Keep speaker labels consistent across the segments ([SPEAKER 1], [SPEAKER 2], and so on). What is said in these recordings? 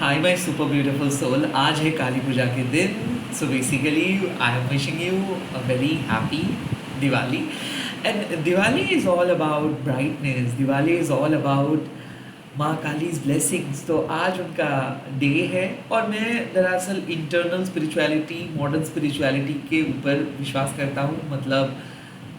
[SPEAKER 1] Hi, my super beautiful soul. आज है काली पूजा के दिन. So basically, I am wishing you a very happy Diwali. And Diwali is all about brightness. Diwali is all about माँ काली's blessings. तो आज उनका day है और मैं दरअसल इंटरनल स्पिरिचुअलिटी, मॉडर्न स्पिरिचुअलिटी के ऊपर विश्वास करता हूँ. मतलब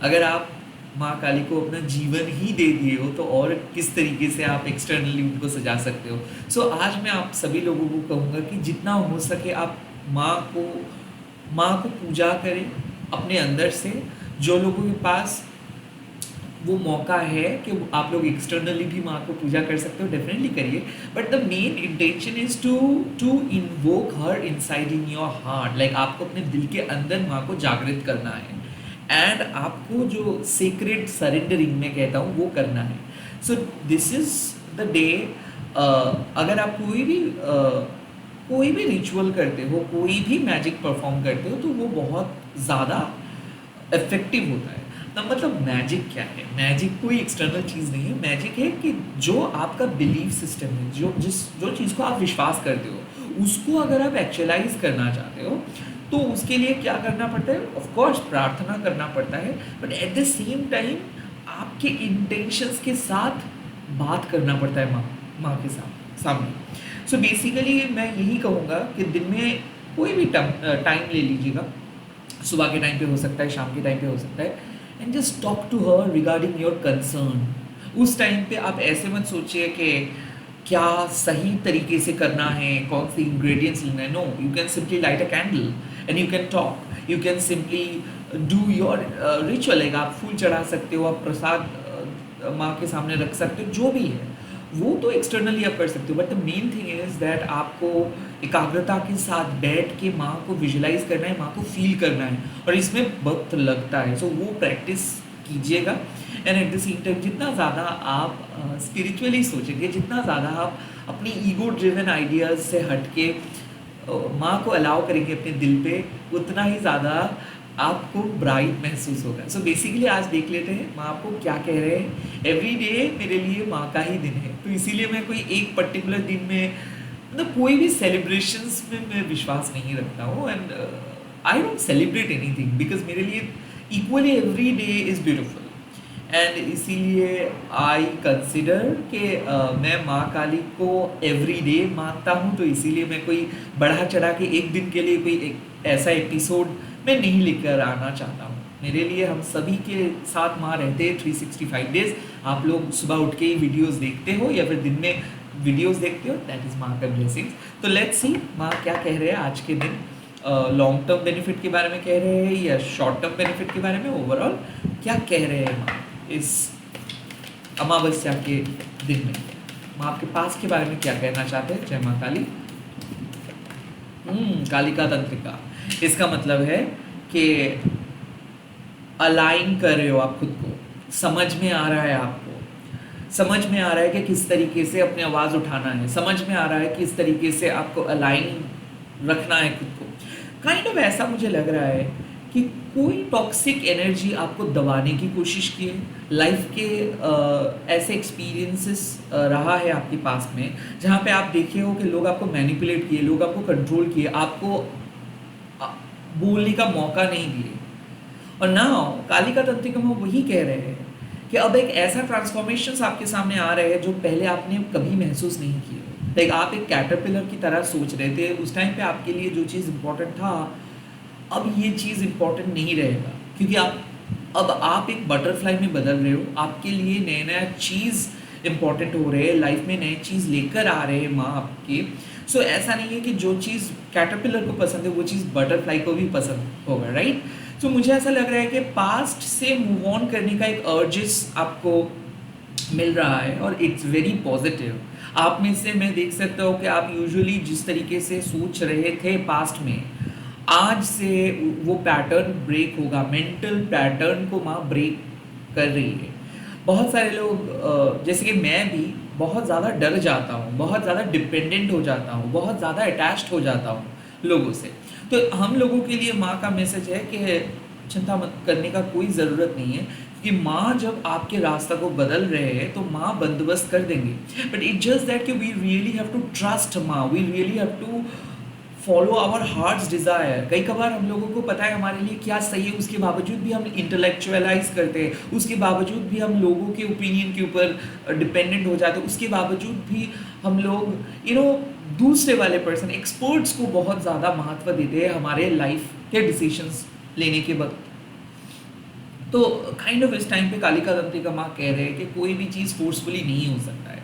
[SPEAKER 1] अगर आप माँ काली को अपना जीवन ही दे दिए हो तो और किस तरीके से आप एक्सटर्नली उनको सजा सकते हो. सो आज मैं आप सभी लोगों को कहूँगा कि जितना हो सके आप माँ को पूजा करें अपने अंदर से. जो लोगों के पास वो मौका है कि आप लोग एक्सटर्नली भी माँ को पूजा कर सकते हो, डेफिनेटली करिए. But the main intention is to invoke her inside in your heart. Like आपको अपने दिल के अंदर माँ को जागृत करना है एंड आपको जो सीक्रेट सरेंडरिंग में कहता हूँ वो करना है. So this is the day. अगर आप कोई भी रिचुअल करते हो, कोई भी मैजिक परफॉर्म करते हो, तो वो बहुत ज़्यादा इफेक्टिव होता है. ना मतलब मैजिक क्या है? मैजिक कोई एक्सटर्नल चीज़ नहीं है. मैजिक है कि जो आपका बिलीफ सिस्टम है, जो चीज़ को आप विश्वास करते हो उसको अगर आप एक्चुअलाइज करना चाहते हो तो उसके लिए क्या करना पड़ता है? ऑफ कोर्स प्रार्थना करना पड़ता है, but at the same time आपके इंटेंशंस के साथ बात करना पड़ता है माँ के सामने. सो बेसिकली मैं यही कहूँगा कि दिन में कोई भी टाइम ले लीजिएगा. सुबह के टाइम पे हो सकता है, शाम के टाइम पे हो सकता है, and just talk to her regarding your concern. उस टाइम पे आप ऐसे मत सोचिए कि क्या सही तरीके से करना है, कौन से इंग्रेडिएंट्स लेना है. No, you can simply light a candle and you can talk. You can simply do your ritual. Like आप फूल चढ़ा सकते हो, आप प्रसाद माँ के सामने रख सकते हो, जो भी है वो तो एक्सटर्नली आप कर सकते हो. But the main thing is that आपको एकाग्रता के साथ बैठ के माँ को विजुलाइज करना है, माँ को फील करना है, और इसमें वक्त लगता है. सो वो प्रैक्टिस कीजिएगा. And at the same time जितना ज़्यादा आप स्पिरिचुअली सोचेंगे, जितना ज़्यादा आप अपनी ईगो ड्रिवन आइडियाज़ से हट के माँ को अलाउ करेंगे अपने दिल पे, उतना ही ज़्यादा आपको ब्राइट महसूस होगा. सो बेसिकली आज देख लेते हैं माँ आपको क्या कह रहे हैं. एवरी डे मेरे लिए माँ का ही दिन है, तो इसीलिए मैं कोई एक पर्टिकुलर दिन में मतलब कोई भी सेलिब्रेशंस में मैं विश्वास नहीं रखता हूँ. And I don't celebrate anything because मेरे लिए equally every day is beautiful. And इसीलिए आई कंसिडर कि मैं माँ काली को एवरी डे मानता हूँ. तो इसीलिए मैं कोई बढ़ा चढ़ा के एक दिन के लिए कोई एक ऐसा एपिसोड मैं नहीं लेकर आना चाहता हूँ. मेरे लिए हम सभी के साथ माँ रहते हैं 365 डेज. आप लोग सुबह उठ के ही वीडियोस देखते हो या फिर दिन में वीडियोस देखते हो, दैट इज़ माँ का ब्लेसिंग्स. तो लेट्स सी माँ क्या कह रहे हैं आज के दिन. लॉन्ग टर्म बेनिफिट के बारे में कह रहे हैं या शॉर्ट टर्म बेनिफिट के बारे में, ओवरऑल क्या कह रहे हैं माँ इस अमावस्या के दिन में. माँ आपके पास के बारे में क्या कहना चाहते हैं? जय माँ काली. कालिका तंत्रिका, इसका मतलब है कि अलाइन कर रहे हो आप खुद को. समझ में आ रहा है आपको, समझ में आ रहा है कि किस तरीके से अपनी आवाज़ उठाना है, समझ में आ रहा है किस तरीके से आपको अलाइन रखना है खुद को. काइंड ऑफ ऐसा मुझे लग रहा है कि कोई टॉक्सिक एनर्जी आपको दबाने की कोशिश की है. लाइफ के ऐसे एक्सपीरियंसेस रहा है आपके पास में जहाँ पे आप देखे हो कि लोग आपको मैनिपुलेट किए, लोग आपको कंट्रोल किए, आपको बोलने का मौका नहीं दिए. और नाउ कालिका तंत्रिका में वही कह रहे हैं कि अब एक ऐसा ट्रांसफॉर्मेशंस आपके सामने आ रहे हैं जो पहले आपने कभी महसूस नहीं किए. लाइक आप एक कैटरपिलर की तरह सोच रहे थे उस टाइम पे, आपके लिए जो चीज़ इम्पोर्टेंट था अब ये चीज़ इम्पोर्टेंट नहीं रहेगा, क्योंकि अब आप एक बटरफ्लाई में बदल रहे हो. आपके लिए नया नया चीज़ इम्पोर्टेंट हो रहे हैं, लाइफ में नई चीज़ लेकर आ रहे हैं माँ आपके. सो ऐसा नहीं है कि जो चीज़ कैटरपिलर को पसंद है वो चीज़ बटरफ्लाई को भी पसंद होगा, राइट. सो मुझे ऐसा लग रहा है कि पास्ट से मूव ऑन करने का एक अर्जेस आपको मिल रहा है और इट्स वेरी पॉजिटिव. आप में से मैं देख सकता हूँ कि आप यूजुअली जिस तरीके से सोच रहे थे पास्ट में, आज से वो पैटर्न ब्रेक होगा. मेंटल पैटर्न को माँ ब्रेक कर रही है. बहुत सारे लोग जैसे कि मैं भी बहुत ज़्यादा डर जाता हूँ, बहुत ज़्यादा डिपेंडेंट हो जाता हूँ, बहुत ज़्यादा अटैच्ड हो जाता हूँ लोगों से. तो हम लोगों के लिए माँ का मैसेज है कि चिंता मत करने का कोई ज़रूरत नहीं है. कि माँ जब आपके रास्ता को बदल रहे हैं तो माँ बंदोबस्त कर देंगे, बट इट जस्ट दैट कि we really have to trust माँ, we really have to follow our hearts desire. कई कबार हम लोगों को पता है हमारे लिए क्या सही है, उसके बावजूद भी हम इंटेलेक्चुअलाइज करते हैं, उसके बावजूद भी हम लोगों के ओपिनियन के ऊपर डिपेंडेंट हो जाते हैं, उसके बावजूद भी हम लोग दूसरे वाले पर्सन एक्सपर्ट्स को बहुत ज़्यादा महत्व देते हैं हमारे लाइफ के डिसीजंस लेने के वक्त। तो काइंड ऑफ इस टाइम पे कालिका तंत्रिका माँ कह रहे हैं कि कोई भी चीज़ फोर्सफुली नहीं हो सकता है,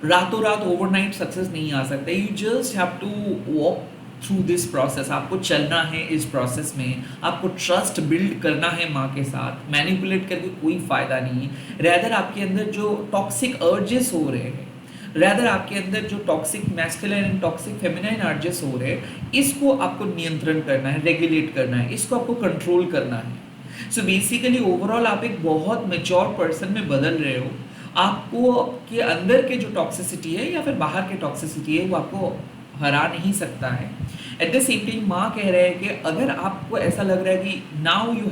[SPEAKER 1] रातों रात ओवरनाइट सक्सेस नहीं आ सकता। You just have to walk through this process, आपको चलना है इस प्रोसेस में, आपको ट्रस्ट बिल्ड करना है माँ के साथ। मैनिपुलेट करके कोई फ़ायदा नहीं है। रैदर आपके अंदर जो टॉक्सिक अर्जेस हो रहे हैं, रैदर आपके अंदर जो toxic masculine and toxic feminine urges हो रहे हैं, इसको आपको नियंत्रण करना है, रेगुलेट करना है, इसको आपको कंट्रोल करना है। सो बेसिकली ओवरऑल आप एक बहुत मेच्योर पर्सन में बदल रहे हो। आपको के अंदर के जो टॉक्सिसिटी है या फिर बाहर के टॉक्सिसिटी है वो आपको हरा नहीं सकता है। एट द सेम टाइम माँ कह रहे हैं कि अगर आपको ऐसा लग रहा है कि now you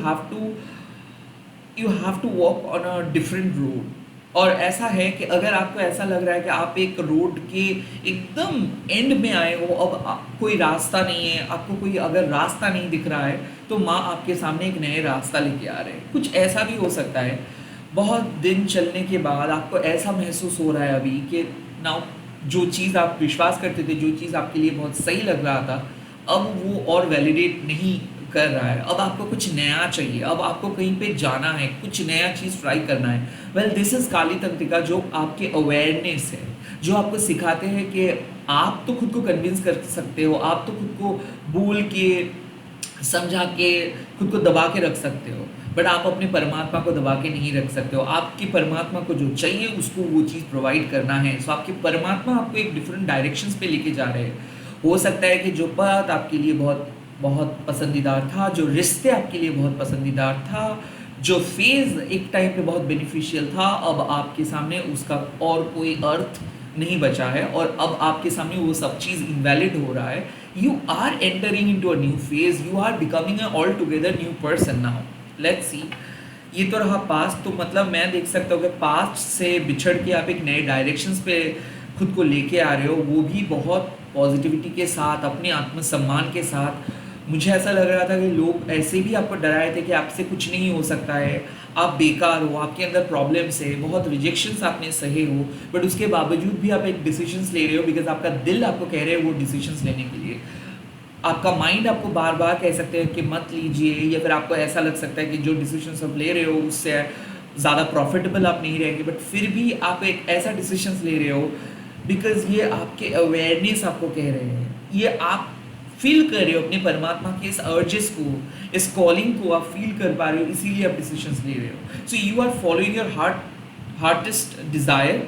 [SPEAKER 1] have to walk on a different road, और ऐसा है कि अगर आपको ऐसा लग रहा है कि आप एक रोड के एकदम एंड में आए हो, अब कोई रास्ता नहीं है, आपको कोई अगर रास्ता नहीं दिख रहा है, तो माँ आपके सामने एक नए रास्ता लेके आ रहे हैं। कुछ ऐसा भी हो सकता है बहुत दिन चलने के बाद आपको ऐसा महसूस हो रहा है अभी कि नाउ जो चीज़ आप विश्वास करते थे, जो चीज़ आपके लिए बहुत सही लग रहा था, अब वो और वैलिडेट नहीं कर रहा है। अब आपको कुछ नया चाहिए, अब आपको कहीं पे जाना है, कुछ नया चीज़ ट्राई करना है। वेल दिस इज़ काली तंत्रिका, जो आपके अवेयरनेस है, जो आपको सिखाते हैं कि आप तो खुद को कन्विंस कर सकते हो, आप तो खुद को बोल के समझा के खुद को दबा के रख सकते हो, बट आप अपने परमात्मा को दबा के नहीं रख सकते हो। आपकी परमात्मा को जो चाहिए उसको वो चीज़ प्रोवाइड करना है। सो आपके परमात्मा आपको एक डिफरेंट डायरेक्शंस पे लेके जा रहे हैं। हो सकता है कि जो पथ आपके लिए बहुत बहुत पसंदीदार था, जो रिश्ते आपके लिए बहुत पसंदीदार था, जो फेज़ एक टाइम पे बहुत बेनिफिशियल था, अब आपके सामने उसका और कोई अर्थ नहीं बचा है, और अब आपके सामने वो सब चीज़ इनवैलिड हो रहा है। You are entering into a new phase, you are becoming a altogether new person now. Let's see, ये तो रहा पास्ट। तो मतलब मैं देख सकता हूँ कि पास्ट से बिछड़ के आप एक नए डायरेक्शंस पे खुद को लेके आ रहे हो, वो भी बहुत पॉजिटिविटी के साथ, अपने आत्मसम्मान के साथ। मुझे ऐसा लग रहा था कि लोग ऐसे भी आपको डराए थे कि आपसे कुछ नहीं हो सकता है, आप बेकार हो, आपके अंदर प्रॉब्लम्स है, बहुत रिजेक्शंस आपने सहे हो, बट उसके बावजूद भी आप एक डिसीजंस ले रहे हो बिकॉज आपका दिल आपको कह रहे हो वो डिसीजंस लेने के लिए। आपका माइंड आपको बार बार कह सकते हैं कि मत लीजिए, या फिर आपको ऐसा लग सकता है कि जो डिसीजंस आप ले रहे हो उससे ज़्यादा प्रॉफिटेबल आप नहीं रहेंगे, बट फिर भी आप एक ऐसा डिसीजंस ले रहे हो बिकॉज ये आपके अवेयरनेस आपको कह रहे हैं, ये आप फील कर रहे हो अपने परमात्मा के इस अर्जेस को, इस कॉलिंग को आप फील कर पा रहे हो, इसीलिए आप डिसीजंस ले रहे हो। So you are following your heartest desire,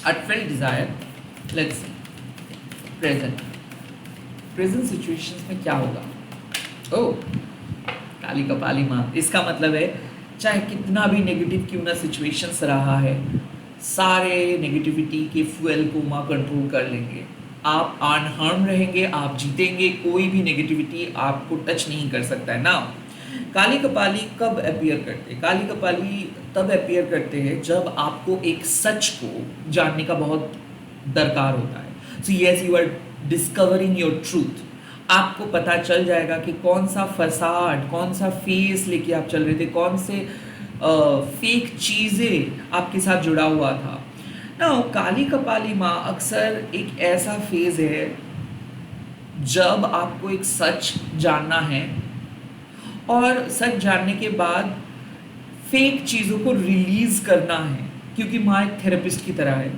[SPEAKER 1] heartfelt desire. Let's see present situations में क्या होगा। ओह, काली कपाली माँ, इसका मतलब है चाहे कितना भी नेगेटिव क्यों ना सिचुएशंस रहा है, सारे नेगेटिविटी के फ्यूल को माँ कंट्रोल कर लेंगे। आप अनहार्म रहेंगे, आप जीतेंगे, कोई भी नेगेटिविटी आपको टच नहीं कर सकता है ना। काली कपाली कब अपीयर करते हैं? काली कपाली तब अपीयर करते हैं जब आपको एक सच को जानने का बहुत दरकार होता है। So yes, you are discovering your truth. आपको पता चल जाएगा कि कौन सा फसाड, कौन सा फेस लेके आप चल रहे थे, कौन से फेक चीज़ें आपके साथ जुड़ा हुआ था ना। काली कपाली माँ अक्सर एक ऐसा फेज है जब आपको एक सच जानना है, और सच जानने के बाद फेक चीज़ों को रिलीज़ करना है, क्योंकि माँ एक थेरेपिस्ट की तरह है।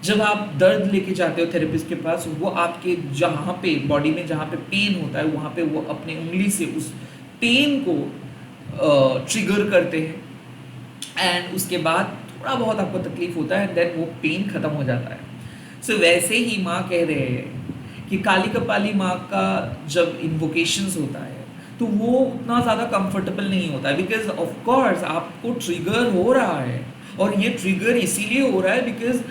[SPEAKER 1] जब आप दर्द लेके जाते हो थेरेपिस्ट के पास, वो आपके जहाँ पे बॉडी में जहाँ पे पेन होता है वहाँ पे वो अपने उंगली से उस पेन को ट्रिगर करते हैं, एंड उसके बाद थोड़ा बहुत आपको तकलीफ होता है, देन वो पेन खत्म हो जाता है। सो वैसे ही माँ कह रहे हैं कि काली कपाली माँ का जब इन्वोकेशंस होता है तो वो उतना ज़्यादा कंफर्टेबल नहीं होता है, बिकॉज ऑफ कोर्स आपको ट्रिगर हो रहा है, और ये ट्रिगर इसीलिए हो रहा है बिकॉज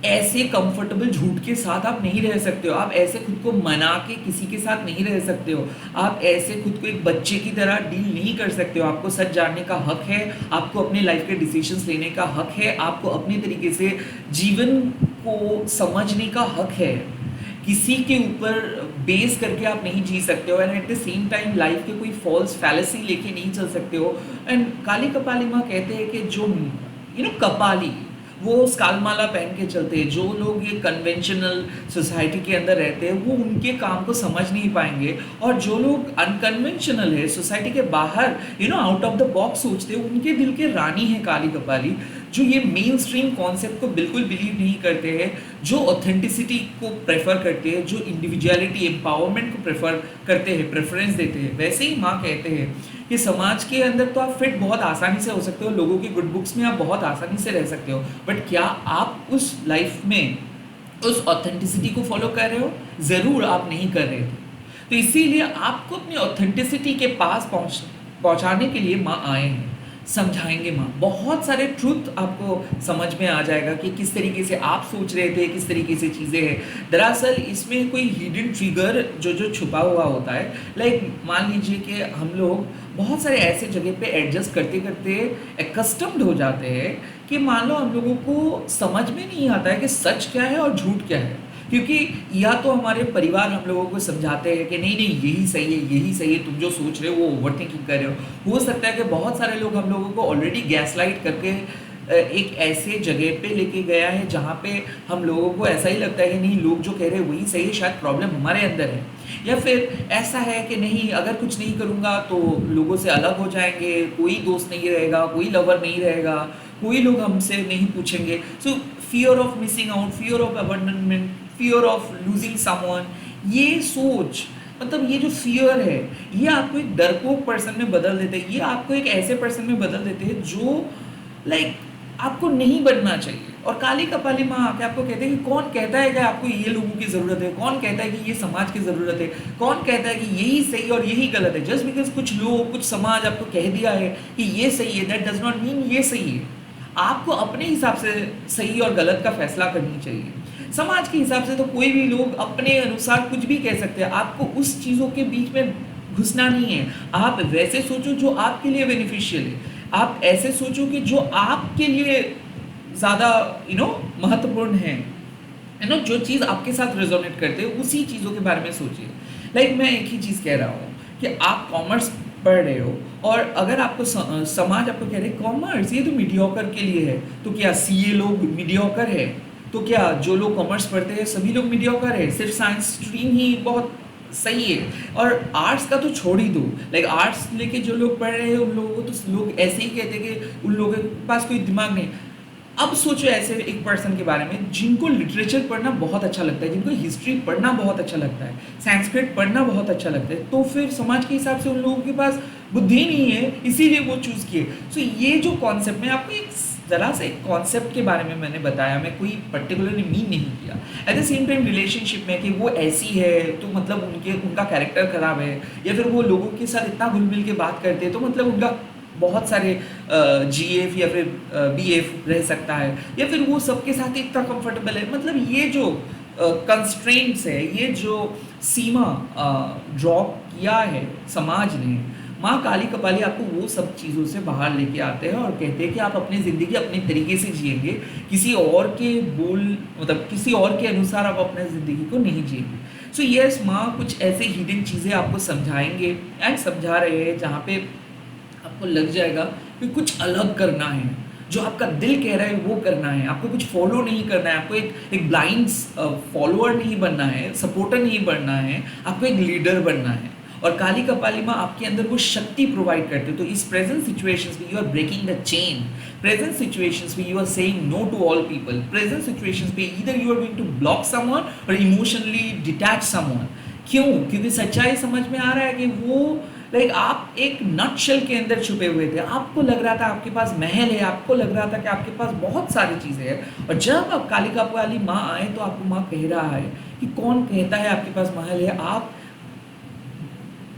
[SPEAKER 1] ऐसे कंफर्टेबल झूठ के साथ आप नहीं रह सकते हो, आप ऐसे खुद को मना के किसी के साथ नहीं रह सकते हो, आप ऐसे खुद को एक बच्चे की तरह डील नहीं कर सकते हो। आपको सच जानने का हक है, आपको अपने लाइफ के डिसीजंस लेने का हक है, आपको अपने तरीके से जीवन को समझने का हक है। किसी के ऊपर बेस करके आप नहीं जी सकते हो, and at the same time life के कोई फॉल्स फैलेसी लेके नहीं चल सकते हो। एंड काली कपाली माँ कहते हैं कि जो कपाली वो स्कालमाला पहन के चलते हैं, जो लोग ये कन्वेंशनल सोसाइटी के अंदर रहते हैं वो उनके काम को समझ नहीं पाएंगे, और जो लोग अनकन्वेंशनल है, सोसाइटी के बाहर आउट ऑफ द बॉक्स सोचते हैं, उनके दिल के रानी है काली कपाली, जो ये मेन स्ट्रीम कॉन्सेप्ट को बिल्कुल बिलीव नहीं करते हैं, जो ऑथेंटिसिटी को प्रेफर करते हैं, जो इंडिविजुअलिटी एम्पावरमेंट को प्रेफर करते हैं, प्रेफरेंस देते हैं। वैसे ही माँ कहते हैं कि समाज के अंदर तो आप फिट बहुत आसानी से हो सकते हो, लोगों की गुड बुक्स में आप बहुत आसानी से रह सकते हो, बट क्या आप उस लाइफ में उस ऑथेंटिसिटी को फॉलो कर रहे हो? ज़रूर आप नहीं कर रहे थे। तो इसीलिए आपको अपनी ऑथेंटिसिटी के पास पहुंचाने के लिए माँ आए हैं, समझाएंगे माँ। बहुत सारे ट्रूथ आपको समझ में आ जाएगा कि किस तरीके से आप सोच रहे थे, किस तरीके से चीज़ें हैं। दरअसल इसमें कोई हिडन ट्रिगर जो छुपा हुआ होता है। लाइक मान लीजिए कि हम लोग बहुत सारे ऐसे जगह पे एडजस्ट करते करते एकस्टम्ड हो जाते हैं कि मान लो हम लोगों को समझ में नहीं आता है कि सच क्या है और झूठ क्या है, क्योंकि या तो हमारे परिवार हम लोगों को समझाते हैं कि नहीं नहीं यही सही है, यही सही है, तुम जो सोच रहे हो वो ओवर थिंकिंग कर रहे हो सकता है कि बहुत सारे लोग हम लोगों को ऑलरेडी गैसलाइट करके एक ऐसे जगह पे लेके गया है जहाँ पे हम लोगों को ऐसा ही लगता है कि नहीं लोग जो कह रहे हैं वही सही है, शायद प्रॉब्लम हमारे अंदर है। या फिर ऐसा है कि नहीं अगर कुछ नहीं करूँगा तो लोगों से अलग हो जाएंगे, कोई दोस्त नहीं रहेगा, कोई लवर नहीं रहेगा, कोई लोग हमसे नहीं पूछेंगे। So fear of missing out, fear of abandonment, fear of losing someone, ये सोच मतलब ये जो फियर है ये आपको एक डरपोक पर्सन में बदल देते हैं, ये आपको एक ऐसे पर्सन में बदल देते हैं जो लाइक आपको नहीं बनना चाहिए। और काली कपाली माँ आके आपको कहते हैं कि कौन कहता है कि आपको ये लोगों की ज़रूरत है, कौन कहता है कि ये समाज की ज़रूरत है, कौन कहता है कि यही सही और यही गलत है। जस्ट बिकॉज कुछ लोग कुछ समाज आपको कह दिया है कि ये सही है, दैट डज नॉट मीन ये सही है। आपको अपने हिसाब से सही और गलत का फैसला करनी चाहिए। समाज के हिसाब से तो कोई भी लोग अपने अनुसार कुछ भी कह सकते हैं, आपको उस चीज़ों के बीच में घुसना नहीं है। आप वैसे सोचो जो आपके लिए बेनिफिशियल है, आप ऐसे सोचो कि जो आपके लिए ज़्यादा महत्वपूर्ण है, जो चीज़ आपके साथ रेजोनेट करते हैं उसी चीज़ों के बारे में सोचिए। लाइक मैं एक ही चीज़ कह रहा हूँ कि आप कॉमर्स पढ़ रहे हो और अगर आपको समाज आपको कह रहे हैं कॉमर्स ये तो मीडियोकर के लिए है, तो क्या सीए लोग मीडियोकर है? तो क्या जो लोग कॉमर्स पढ़ते हैं सभी लोग मीडियोकर है? सिर्फ साइंस स्ट्रीम ही बहुत सही है? और आर्ट्स का तो छोड़ ही दो, लाइक आर्ट्स लेके जो लोग पढ़ रहे हैं उन लोगों को तो लोग ऐसे ही कहते हैं कि उन लोगों के पास कोई दिमाग नहीं। अब सोचो ऐसे एक पर्सन के बारे में जिनको लिटरेचर पढ़ना बहुत अच्छा लगता है, जिनको हिस्ट्री पढ़ना बहुत अच्छा लगता है, संस्कृत पढ़ना बहुत अच्छा लगता है, तो फिर समाज के हिसाब से उन लोगों के पास बुद्धि नहीं है, इसीलिए वो चूज़ किए। सो ये जो कॉन्सेप्ट में आपको एक ज़रा से कॉन्सेप्ट के बारे में मैंने बताया, मैं कोई पर्टिकुलरली मीन नहीं किया। At the same time relationship में कि वो ऐसी है तो मतलब उनका कैरेक्टर ख़राब है, या फिर वो लोगों के साथ इतना घुल मिल के बात करते हैं तो मतलब उनका बहुत सारे जीएफ या फिर बीएफ रह सकता है, या फिर वो सबके साथ इतना कंफर्टेबल है। मतलब ये जो कंस्ट्रेंट्स है, ये जो सीमा ड्रॉ किया है समाज ने, माँ काली कपाली आपको वो सब चीज़ों से बाहर लेके आते हैं और कहते हैं कि आप अपनी ज़िंदगी अपने तरीके से जिएंगे, किसी और के मतलब किसी और के अनुसार आप अपने ज़िंदगी को नहीं जिएंगे। सो यस, माँ कुछ ऐसे हिडन चीज़ें आपको समझाएंगे एंड समझा रहे हैं जहाँ पे आपको लग जाएगा कि कुछ अलग करना है, जो आपका दिल कह रहा है वो करना है, आपको कुछ फॉलो नहीं करना है, आपको एक ब्लाइंड फॉलोअर नहीं बनना है, सपोर्टर नहीं बनना है, आपको एक लीडर बनना है। और काली कपाली माँ आपके अंदर वो शक्ति प्रोवाइड करते हैं। तो इस प्रेजेंट सिचुएशंस में you are breaking the chain, present situations में you are saying no to all people, present situations में either you are going to block someone और इमोशनली डिटैच समवन। क्यों? क्योंकि सच्चाई समझ में आ रहा है कि वो लाइक आप एक नटशेल के अंदर छुपे हुए थे, आपको लग रहा था आपके पास महल है, आपको लग रहा था कि आपके पास बहुत सारी चीज़ें हैं, और जब आप काली कपाली माँ आए तो आपको माँ कह रहा है कि कौन कहता है आपके पास महल है? आप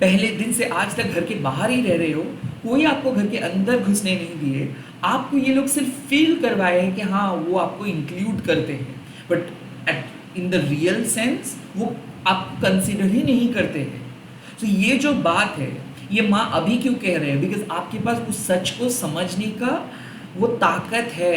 [SPEAKER 1] पहले दिन से आज तक घर के बाहर ही रह रहे हो, कोई आपको घर के अंदर घुसने नहीं दिए, आपको ये लोग सिर्फ फील करवाए हैं कि हाँ वो आपको इंक्लूड करते हैं, but in the real sense वो आप कंसिडर ही नहीं करते हैं। तो ये जो बात है, ये माँ अभी क्यों कह रहे हैं, बिकॉज आपके पास उस सच को समझने का वो ताकत है।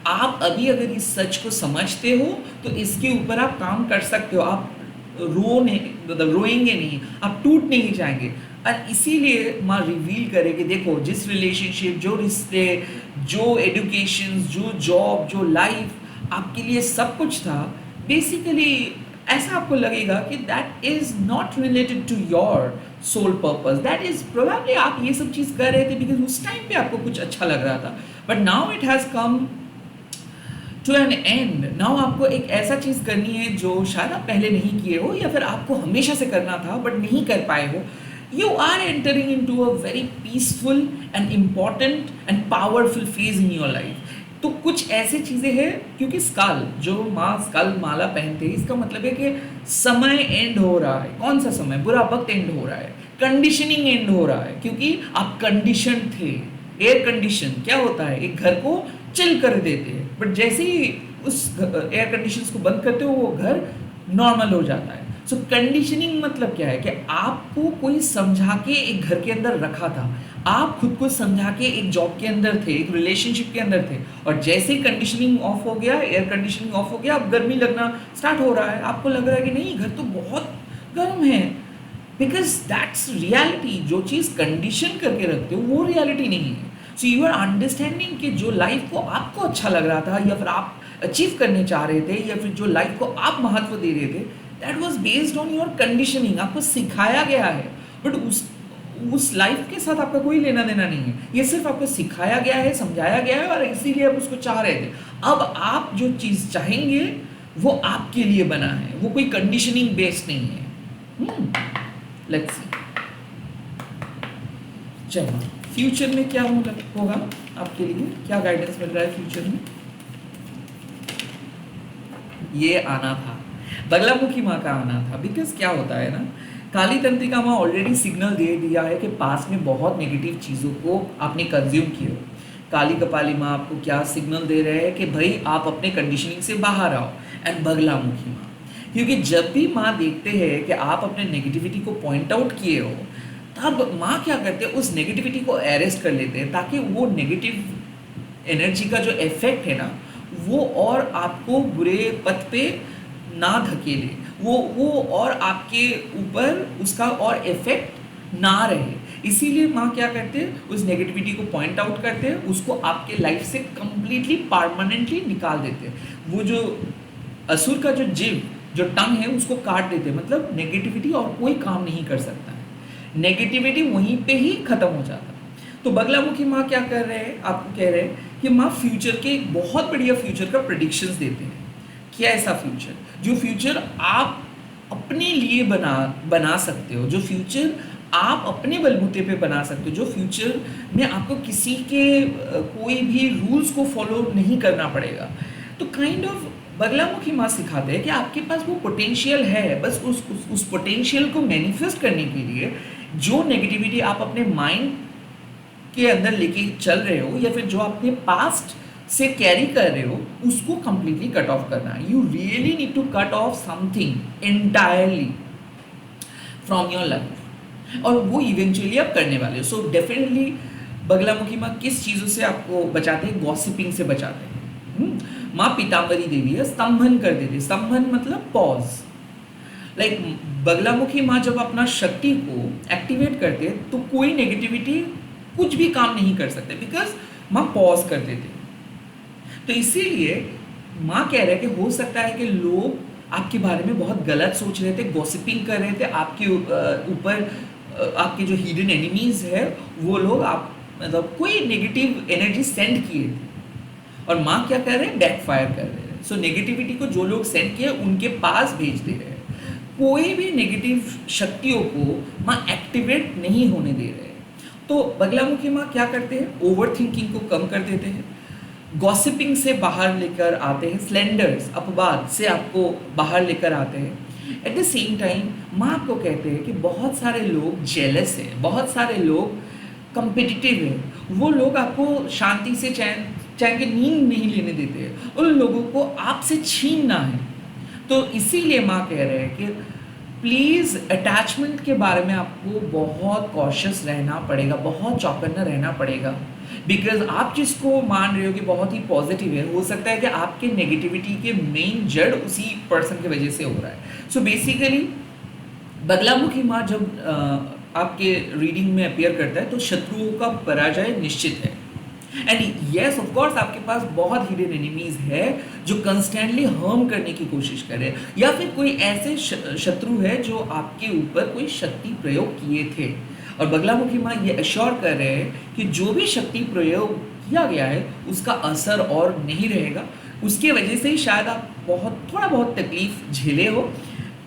[SPEAKER 1] आप अभी अगर इस सच को समझते हो तो इसके ऊपर आप काम कर सकते हो। आप मतलब रोएंगे नहीं, आप टूट नहीं जाएंगे। और इसीलिए माँ रिवील करे कि देखो, जिस रिलेशनशिप, जो रिश्ते, जो एजुकेशन, जो जॉब, जो लाइफ आपके लिए सब कुछ था, बेसिकली ऐसा आपको लगेगा कि that is not related to your soul purpose. That is probably आप ये सब चीज़ कर रहे थे बिकॉज उस टाइम पे आपको कुछ अच्छा लग रहा था, but now it has come to an end. Now आपको एक ऐसा चीज़ करनी है जो शायद आप पहले नहीं किए हो, या फिर आपको हमेशा से करना था बट नहीं कर पाए हो। You are entering into a very peaceful and important and powerful phase in your life. तो कुछ ऐसी चीज़ें हैं, क्योंकि स्कल, जो माँ स्कल माला पहनते हैं, इसका मतलब है कि समय एंड हो रहा है। कौन सा समय? बुरा वक्त एंड हो रहा है, कंडीशनिंग एंड हो रहा है, क्योंकि आप कंडीशन थे। एयर कंडीशन क्या होता है? एक घर को चिल कर देते हैं, बट जैसे ही उस एयर कंडीशन को बंद करते हो वो घर नॉर्मल हो जाता है। सो कंडीशनिंग मतलब क्या है कि आपको कोई समझा के एक घर के अंदर रखा था, आप खुद को समझा के एक जॉब के अंदर थे, एक रिलेशनशिप के अंदर थे, और जैसे ही कंडीशनिंग ऑफ हो गया, एयर कंडीशनिंग ऑफ हो गया, अब गर्मी लगना स्टार्ट हो रहा है। आपको लग रहा है कि नहीं, घर तो बहुत गर्म है, बिकॉज दैट्स रियलिटी। जो चीज़ कंडीशन करके रखते हो वो रियलिटी नहीं है। सो यू आर अंडरस्टैंडिंग कि जो लाइफ को आपको अच्छा लग रहा था, या फिर आप अचीव करने चाह रहे थे, या फिर जो लाइफ को आप महत्व दे रहे थे, that was based on your conditioning. आपको सिखाया गया है, बट उस लाइफ के साथ आपका कोई लेना देना नहीं है। ये सिर्फ आपको सिखाया गया है, समझाया गया है, और इसीलिए आप उसको चाह रहे थे। अब आप जो चीज़ चाहेंगे वो आपके लिए बना है, वो कोई कंडीशनिंग बेस्ड नहीं है। लेट्स सी, चलो फ्यूचर में क्या होगा आपके लिए, क्या गाइडेंस मिल रहा है फ्यूचर में। ये आना था, बगलामुखी माँ का आना था। बिकॉज क्या होता है ना, काली तंत्रिका माँ ऑलरेडी सिग्नल दे दिया है कि पास में बहुत नेगेटिव चीज़ों को आपने कंज्यूम किया। काली कपाली माँ आपको क्या सिग्नल दे रहे हैं कि भाई आप अपने कंडीशनिंग से बाहर आओ। एंड बगलामुखी माँ, क्योंकि जब भी माँ देखते हैं कि आप अपने नेगेटिविटी को पॉइंट आउट किए हो, तब माँ क्या करते हैं, उस नेगेटिविटी को अरेस्ट कर लेते हैं, ताकि वो नेगेटिव एनर्जी का जो इफेक्ट है ना, वो और आपको बुरे पथ पे ना धकेले, वो और आपके ऊपर उसका और इफेक्ट ना रहे। इसीलिए माँ क्या करते हैं, उस नेगेटिविटी को पॉइंट आउट करते हैं, उसको आपके लाइफ से कंप्लीटली परमानेंटली निकाल देते हैं। वो जो असुर का जो जीव, जो टंग है, उसको काट देते हैं। मतलब नेगेटिविटी और कोई काम नहीं कर सकता है, नेगेटिविटी वहीं पे ही खत्म हो जाता है। तो बगलामुखी माँ क्या कर रहे हैं, आपको कह रहे हैं कि माँ फ्यूचर के एक बहुत बढ़िया फ्यूचर का प्रेडिक्शंस देते हैं। क्या ऐसा फ्यूचर, जो फ्यूचर आप अपने लिए बना सकते हो, जो फ्यूचर आप अपने बलबूते पे बना सकते हो, जो फ्यूचर में आपको किसी के कोई भी रूल्स को फॉलो नहीं करना पड़ेगा। तो काइंड ऑफ बगलामुखी माँ सिखाते हैं कि आपके पास वो पोटेंशियल है, बस उस पोटेंशियल को मैनिफेस्ट करने के लिए जो नेगेटिविटी आप अपने माइंड के अंदर लेके चल रहे हो, या फिर जो आपने पास्ट से कैरी कर रहे हो, उसको कंप्लीटली कट ऑफ करना है। You really need to cut off something entirely from your life, और वो इवेंचुअली आप करने वाले हो। सो डेफिनेटली बगलामुखी माँ किस चीज़ों से आपको बचाते हैं? गॉसिपिंग से बचाते हैं। माँ पीताम्बरी देवी है, स्तंभन कर देते। स्तंभन मतलब पॉज। लाइक बगलामुखी माँ जब अपना शक्ति को एक्टिवेट करते हैं, तो कोई नेगेटिविटी कुछ भी काम नहीं कर सकते, बिकॉज माँ पॉज कर देते। तो इसीलिए माँ कह रहे हैं कि हो सकता है कि लोग आपके बारे में बहुत गलत सोच रहे थे, गॉसिपिंग कर रहे थे आपके ऊपर, आपके जो हिडन एनिमीज है वो लोग आप मतलब कोई नेगेटिव एनर्जी सेंड किए थे, और माँ क्या कर रहे हैं, बैकफायर कर रहे हैं। सो नेगेटिविटी को जो लोग सेंड किए उनके पास भेज दे रहे हैं। कोई भी नेगेटिव शक्तियों को माँ एक्टिवेट नहीं होने दे रहे हैं। तो बगलामुखी माँ क्या करते हैं, ओवर थिंकिंग को कम कर देते हैं, गॉसिपिंग से बाहर लेकर आते हैं, स्लेंडर्स अपवाद से आपको बाहर लेकर आते हैं। एट द सेम टाइम माँ आपको कहते हैं कि बहुत सारे लोग जेलस हैं, बहुत सारे लोग कंपिटिटिव हैं, वो लोग आपको शांति से चैन चाहे उनकी नींद नहीं लेने देते हैं, उन लोगों को आपसे छीनना है। तो इसीलिए माँ कह रहे हैं कि प्लीज़ अटैचमेंट के बारे में आपको बहुत कॉशियस रहना पड़ेगा, बहुत चौकन्ना रहना पड़ेगा। बिकॉज़ आप जिसको मान रहे हो कि बहुत ही पॉजिटिव है, हो सकता है कि आपके नेगेटिविटी के मेन जड़ उसी पर्सन की वजह से हो रहा है। सो बेसिकली बगलामुखी माँ जब आपके रीडिंग में अपीयर करता है तो शत्रुओं का पराजय निश्चित है। एंड यस ऑफ कोर्स आपके पास बहुत हिडन एनिमीज है जो कंस्टेंटली हार्म करने की कोशिश करे, या फिर कोई ऐसे शत्रु है जो आपके ऊपर कोई शक्ति प्रयोग किए थे। और बगलामुखी माँ ये अश्योर कर रहे हैं कि जो भी शक्ति प्रयोग किया गया है उसका असर और नहीं रहेगा, उसके वजह से ही शायद आप थोड़ा बहुत तकलीफ झेले हो,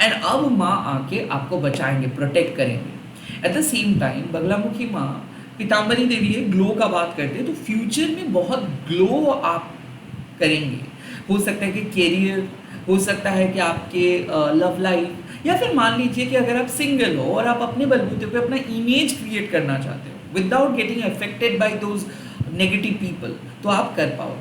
[SPEAKER 1] एंड अब माँ आके आपको बचाएंगे, प्रोटेक्ट करेंगे। At the same time Baglamukhi माँ पीताम्बरी देवी है, ग्लो का बात करते हैं, तो फ्यूचर में बहुत ग्लो आप करेंगे। हो सकता है कि कैरियर, हो सकता है कि आपके लव लाइफ, या फिर मान लीजिए कि अगर आप सिंगल हो और आप अपने बलबूते पे अपना इमेज क्रिएट करना चाहते हो without getting affected by those negative people, तो आप कर पाओ।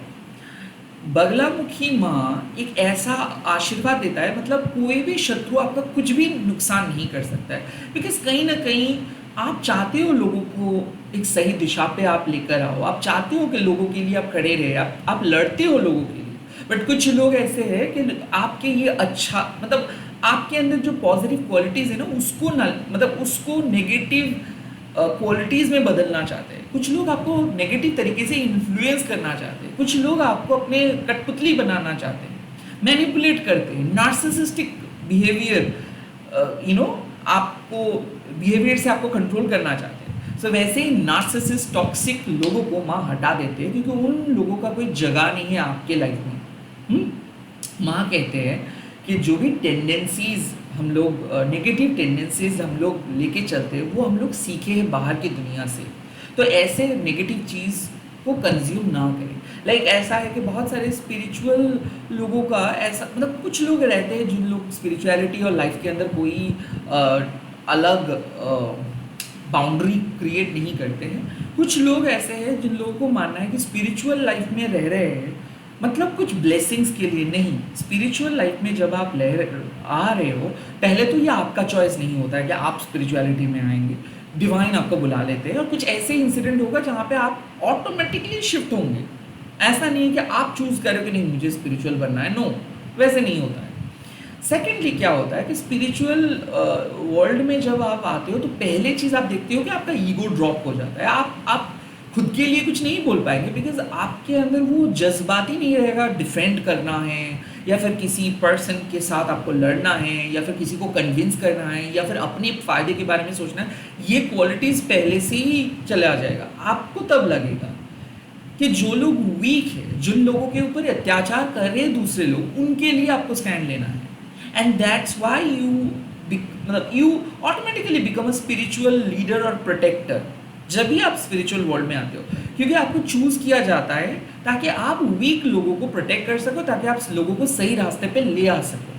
[SPEAKER 1] बगलामुखी माँ एक ऐसा आशीर्वाद देता है, मतलब कोई भी शत्रु आपका कुछ भी नुकसान नहीं कर सकता है, बिकॉज कहीं ना कहीं आप चाहते हो लोगों को एक सही दिशा पे आप लेकर आओ, आप चाहते हो कि लोगों के लिए आप खड़े रहे, आप लड़ते हो लोगों के लिए। बट कुछ लोग ऐसे हैं कि आपके ये अच्छा, मतलब आपके अंदर जो पॉजिटिव क्वालिटीज़ है ना उसको ना, मतलब उसको नेगेटिव क्वालिटीज़ में बदलना चाहते हैं। कुछ लोग आपको नेगेटिव तरीके से इन्फ्लुएंस करना चाहते हैं, कुछ लोग आपको अपने कठपुतली बनाना चाहते हैं, मैनिपुलेट करते हैं, नार्सिसिस्टिक बिहेवियर, आपको बिहेवियर से आपको कंट्रोल करना चाहते हैं। सो वैसे ही नार्सिसिस्ट टॉक्सिक लोगों को माँ हटा देते हैं, क्योंकि उन लोगों का कोई जगह नहीं है आपके लाइफ में। माँ कहते हैं कि जो भी टेंडेंसीज हम लोग, नेगेटिव टेंडेंसीज हम लोग लेके चलते हैं, वो हम लोग सीखे हैं बाहर की दुनिया से। तो ऐसे नेगेटिव चीज़ को कंज्यूम ना करें। लाइक ऐसा है कि बहुत सारे स्पिरिचुअल लोगों का ऐसा, मतलब कुछ लोग रहते हैं जिन लोग स्पिरिचुअलिटी और लाइफ के अंदर कोई अलग बाउंड्री क्रिएट नहीं करते हैं। कुछ लोग ऐसे हैं जिन लोगों को मानना है कि स्पिरिचुअल लाइफ में रह रहे हैं मतलब कुछ ब्लेसिंग्स के लिए नहीं। स्पिरिचुअल लाइफ में जब आप आ रहे हो, पहले तो ये आपका चॉइस नहीं होता है कि आप स्पिरिचुअलिटी में आएंगे, डिवाइन आपको बुला लेते हैं और कुछ ऐसे इंसिडेंट होगा जहाँ पे आप ऑटोमेटिकली शिफ्ट होंगे। ऐसा नहीं है कि आप चूज़ करो कि नहीं मुझे स्पिरिचुअल बनना है, नो, वैसे नहीं होता है। सेकेंडली क्या होता है कि स्पिरिचुअल वर्ल्ड में जब आप आते हो तो पहले चीज़ आप देखते हो कि आपका ईगो ड्रॉप हो जाता है। आप खुद के लिए कुछ नहीं बोल पाएंगे, बिकॉज आपके अंदर वो जज्बात ही नहीं रहेगा डिफेंड करना है, या फिर किसी पर्सन के साथ आपको लड़ना है, या फिर किसी को कन्विंस करना है, या फिर अपने फ़ायदे के बारे में सोचना है। ये क्वालिटीज़ पहले से ही चला जाएगा। आपको तब लगेगा कि जो लोग वीक है, जिन लोगों के ऊपर अत्याचार कर रहे हैं दूसरे लोग, उनके लिए आपको स्टैंड लेना है। And that's why you automatically become a spiritual leader और प्रोटेक्टर जब भी आप स्पिरिचुअल वर्ल्ड में आते हो, क्योंकि आपको चूज़ किया जाता है ताकि आप वीक लोगों को प्रोटेक्ट कर सको, ताकि आप लोगों को सही रास्ते पे ले आ सको।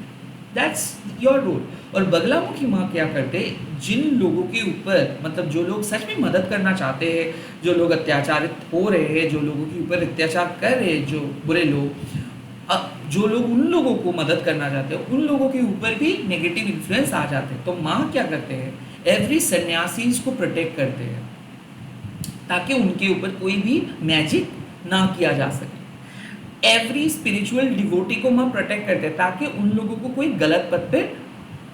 [SPEAKER 1] That's your role. और बगलामुखी माँ क्या करते हैं, जिन लोगों के ऊपर, मतलब जो लोग सच में मदद करना चाहते हैं, जो लोग अत्याचारित हो रहे हैं, जो लोगों के ऊपर अत्याचार कर रहे हैं, जो बुरे लोग, जो लोग उन लोगों को मदद करना चाहते हैं, उन लोगों के ऊपर भी नेगेटिव इन्फ्लुएंस आ जाते हैं। तो माँ क्या करते हैं, एवरी सन्यासीज को प्रोटेक्ट करते हैं ताकि उनके ऊपर कोई भी मैजिक ना किया जा सके। एवरी स्पिरिचुअल डिवोटी को माँ प्रोटेक्ट करते हैं ताकि उन लोगों को कोई गलत पथ पे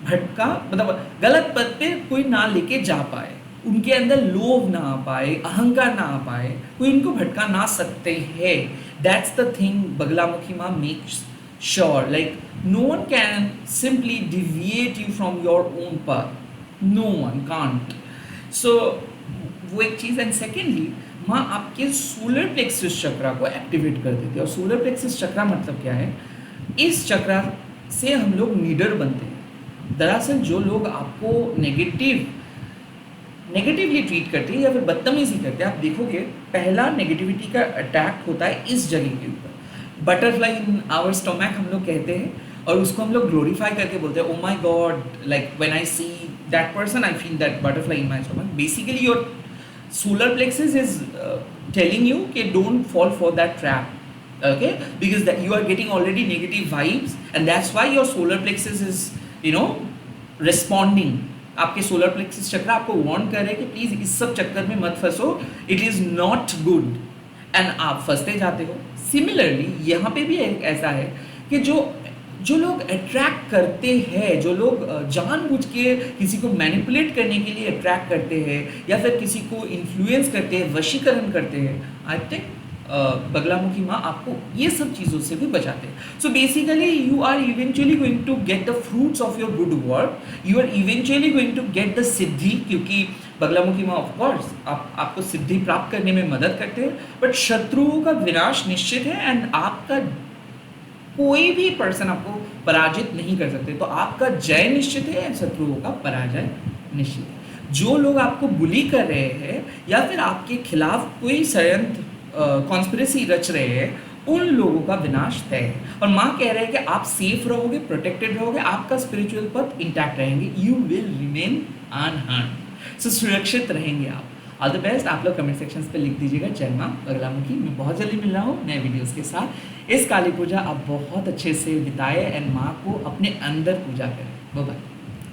[SPEAKER 1] भटका, मतलब गलत पथ पे कोई ना लेके जा पाए, उनके अंदर लोभ ना आ पाए, अहंकार ना आ पाए, कोई उनको भटका ना सकते हैं। दैट्स द थिंग बगलामुखी माँ makes sure, like no one can simply deviate you from your own path, no one can't. So वो एक चीज़। एंड सेकेंडली माँ आपके सोलर प्लेक्सस चक्रा को एक्टिवेट कर देती है। और सोलर प्लेक्सस चक्रा मतलब क्या है, इस चक्रा से हम लोग लीडर बनते हैं। दरअसल जो लोग आपको नेगेटिवली ट्रीट करते हैं या फिर बदतमीजी करते हैं, आप देखोगे पहला नेगेटिविटी का अटैक होता है इस जगह के ऊपर। बटरफ्लाई इन आवर स्टोमैक हम लोग कहते हैं, और उसको हम लोग ग्लोरीफाई करके बोलते हैं, oh my God, like when I see that person I feel that butterfly in my stomach. Basically your solar plexus is telling you कि don't fall for that trap. Okay, because that you are getting already negative vibes and that's why your solar plexus is, you know, responding. आपके solar plexus चक्र आपको warn कर रहे हैं कि please इस सब चक्कर में मत फंसो, it is not good, and आप फंसते जाते हो. सिमिलरली यहाँ पे भी ऐसा है कि जो लोग अट्रैक्ट करते हैं, जो लोग जानबूझ के किसी को मैनिपुलेट करने के लिए अट्रैक्ट करते हैं या फिर किसी को इन्फ्लुएंस करते हैं, वशीकरण करते हैं, आई थिंक बगलामुखी माँ आपको ये सब चीज़ों से भी बचाते हैं. So basically you are eventually going to get the fruits of your good work, you are eventually going to get the siddhi, क्योंकि बगलामुखी माँ ऑफकोर्स आपको सिद्धि प्राप्त करने में मदद करते हैं, बट शत्रुओं का विनाश निश्चित है एंड आपका कोई भी पर्सन आपको पराजित नहीं कर सकते. तो आपका जय निश्चित है एंड शत्रुओं का पराजय निश्चित है. जो लोग आपको बुली कर रहे हैं या फिर आपके खिलाफ कोई षड्यंत्र कॉन्स्पिरेसी रच रहे हैं, उन लोगों का विनाश तय है. और माँ कह रहे हैं कि आप सेफ रहोगे, प्रोटेक्टेड रहोगे, आपका स्पिरिचुअल पथ इंटैक्ट रहेंगे, यू विल रिमेन अनहार्म्ड. सो सुरक्षित रहेंगे आप. All the best. आप लोग कमेंट सेक्शंस पे लिख दीजिएगा. जय माँ बगलामुखी. मैं बहुत जल्दी मिल रहा हूँ नए वीडियोस के साथ. इस काली पूजा आप बहुत अच्छे से बिताए एंड माँ को अपने अंदर पूजा करें. Bye bye.